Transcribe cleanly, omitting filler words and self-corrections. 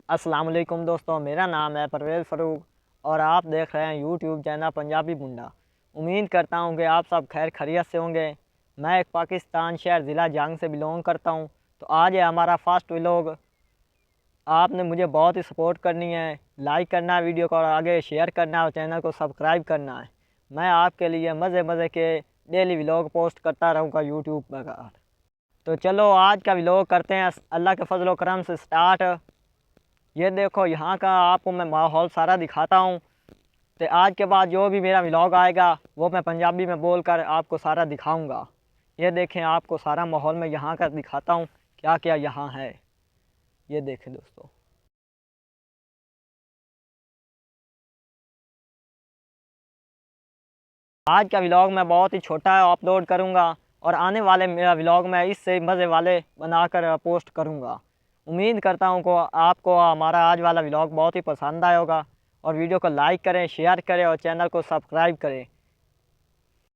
अस्सलाम वालेकुम दोस्तों, मेरा नाम है परवेज़ फ़ारूक और आप देख रहे हैं यूट्यूब चैनल पंजाबी मुंडा। उम्मीद करता हूं कि आप सब खैर खैरियत से होंगे। मैं एक पाकिस्तान शहर ज़िला जंग से बिलोंग करता हूं। तो आज है हमारा फर्स्ट व्लॉग। आपने मुझे बहुत ही सपोर्ट करनी है, लाइक करना है वीडियो को और आगे शेयर करना है और चैनल को सब्सक्राइब करना है। मैं आपके लिए मज़े मज़े के डेली व्लॉग पोस्ट करता रहूँगा यूट्यूब पर। तो चलो आज का व्लॉग करते हैं अल्लाह के फजल व करम से स्टार्ट। ये देखो यहाँ का आपको मैं माहौल सारा दिखाता हूँ। तो आज के बाद जो भी मेरा व्लॉग आएगा वो मैं पंजाबी में बोलकर आपको सारा दिखाऊंगा। ये देखें, आपको सारा माहौल मैं यहाँ का दिखाता हूँ, क्या क्या यहाँ है। ये देखें दोस्तों, आज का व्लॉग मैं बहुत ही छोटा अपलोड करूँगा और आने वाले मेरा व्लॉग मैं इससे मज़े वाले बनाकर पोस्ट करूँगा। उम्मीद करता हूँ को आपको हमारा आज वाला व्लॉग बहुत ही पसंद आया होगा और वीडियो को लाइक करें, शेयर करें और चैनल को सब्सक्राइब करें।